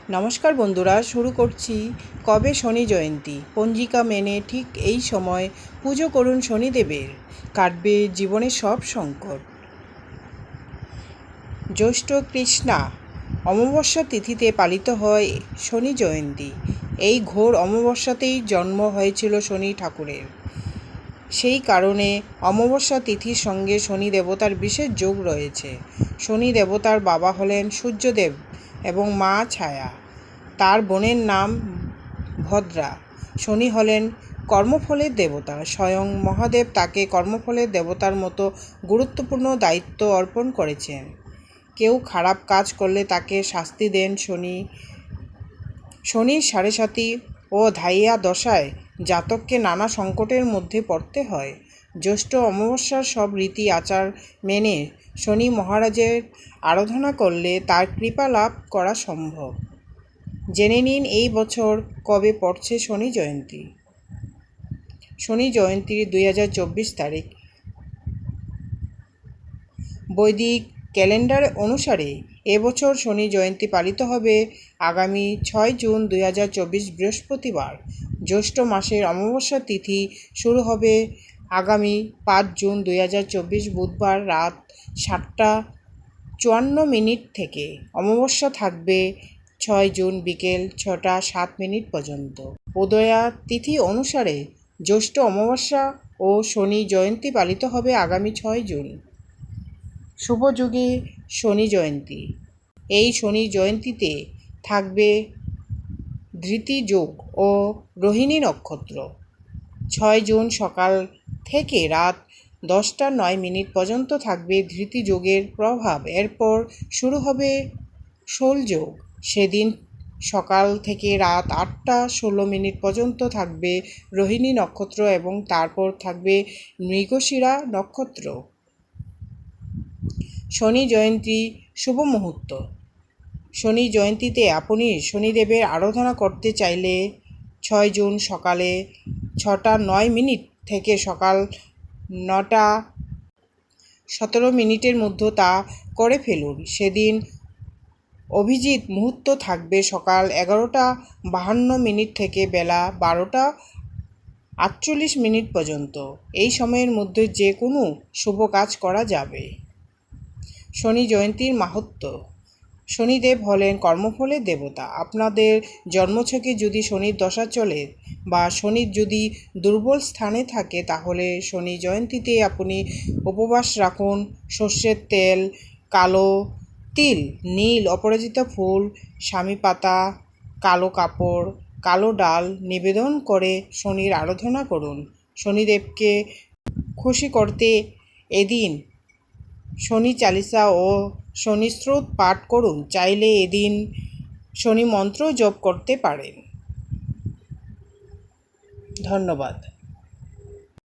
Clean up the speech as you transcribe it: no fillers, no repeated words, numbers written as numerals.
নমস্কার বন্ধুরা, শুরু করছি কবে শনি জয়ন্তী। পঞ্জিকা মেনে ঠিক এই সময় পুজো করুন শনিদেবের, কাটবে জীবনের সব সংকট। জ্যৈষ্ঠ কৃষ্ণা অমাবস্যা তিথিতে পালিত হয় শনি জয়ন্তী। এই ঘোর অমাবস্যাতেই জন্ম হয়েছিল শনি ঠাকুরের। সেই কারণে অমাবস্যা তিথির সঙ্গে শনি দেবতার বিশেষ যোগ রয়েছে। শনি দেবতার বাবা হলেন সূর্যদেব এবং মা ছায়া। তার বোনের নাম ভদ্রা। শনি হলেন কর্মফলের দেবতা। স্বয়ং মহাদেব তাকে কর্মফলের দেবতার মতো গুরুত্বপূর্ণ দায়িত্ব অর্পণ করেছেন। কেউ খারাপ কাজ করলে তাকে শাস্তি দেন শনি। শনির সাড়ে সাতি ও ধাইয়া দশায় জাতককে নানা সংকটের মধ্যে পড়তে হয়। জ্যৈষ্ঠ অমাবস্যার সব রীতি আচার মেনে শনি মহারাজের আরাধনা করলে তার কৃপা লাভ করা সম্ভব। জেনে নিন এই বছর কবে পড়ছে শনি জয়ন্তী। শনি জয়ন্তীর 2024 তারিখ। বৈদিক ক্যালেন্ডার অনুসারে এবছর শনি জয়ন্তী পালিত হবে আগামী 6 জুন 2024 বৃহস্পতিবার। জ্যৈষ্ঠ মাসের অমাবস্যা তিথি শুরু হবে আগামী 5 জুন 2024 বুধবার রাত 7:54 থেকে। অমাবস্যা থাকবে 6 জুন বিকেল 6:07 পর্যন্ত। উদয়া তিথি অনুসারে জ্যৈষ্ঠ অমাবস্যা ও শনি জয়ন্তী পালিত হবে আগামী 6 জুন। শুভ যুগে শনি জয়ন্তী। এই শনি জয়ন্তীতে থাকবে ধৃতি যোগ ও রোহিণী নক্ষত্র। 6 জুন সকাল থেকে রাত 10:09 পর্যন্ত থাকবে ধৃতি যোগের প্রভাব। এরপর শুরু হবে শোল যোগ। সেদিন সকাল থেকে রাত 8:16 পর্যন্ত থাকবে রোহিণী নক্ষত্র এবং তারপর থাকবে মৃগশিরা নক্ষত্র। শনি জয়ন্তী শুভ মুহূর্ত। শনি জয়ন্তীতে আপনি শনিদেবের আরাধনা করতে চাইলে 6 জুন সকালে 6:09 থেকে সকাল 9:17 মধ্যে তা করে ফেলুন। সেদিন অভিজিৎ মুহূর্ত থাকবে সকাল 11:52 থেকে বেলা 12:48 পর্যন্ত। এই সময়ের মধ্যে যে কোনো শুভ কাজ করা যাবে। শনি জয়ন্তীর মাহাত্ম্য। শনিদেব হলেন কর্মফলের দেবতা। আপনাদের জন্মছকে যদি শনির দশা চলে বা শনি যদি দুর্বল স্থানে থাকে তাহলে শনি জয়ন্তীতে আপনি উপবাস রাখুন। সর্ষের তেল, কালো তিল, নীল অপরাজিতা ফুল, স্বামী পাতা, কালো কাপড়, কালো ডাল নিবেদন করে শনির আরাধনা করুন। শনিদেবকে খুশি করতে এদিন শনি চালিসা ও শনি স্তোত্র পাঠ করুন। চাইলে এদিন শনি মন্ত্র জপ করতে পারেন। ধন্যবাদ।